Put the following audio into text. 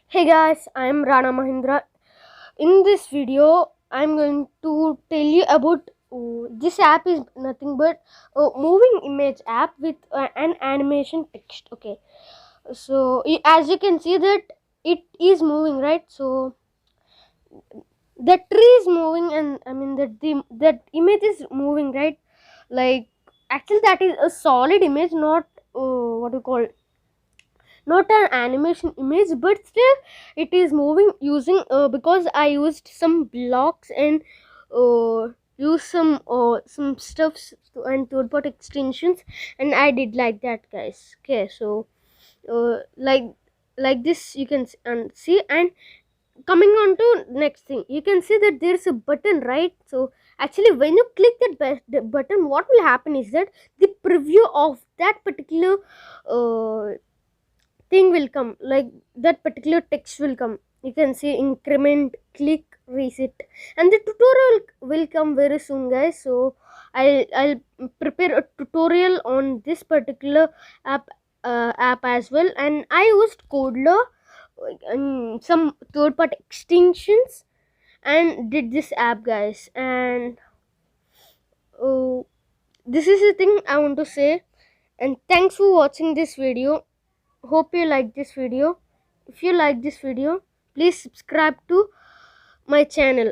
Hey guys, I am Rana Mahindra. In this video, I'm going to tell you about this app is nothing but a moving image app with an animation text. Okay, so as you can see that it is moving, right? So the tree is moving, and I mean that image is moving, right? Like actually, that is a solid image, not what you call, not an animation image, but still it is moving using because I used some blocks and use some stuffs and third party extensions, and I did like that, guys. Okay, so uh, like like this you can see. And coming on to next thing, you can see that there's a button, right? So actually when you click that the button, what will happen is that the preview of that particular thing will come, like that particular text will come. You can see increment, click, reset, and the tutorial will come very soon, guys. So I'll prepare a tutorial on this particular app as well. And I used Kodular and some third party extensions and did this app, guys. And uh, this is the thing I want to say. And thanks for watching this video. Hope you like this video. If you like this video, please subscribe to my channel.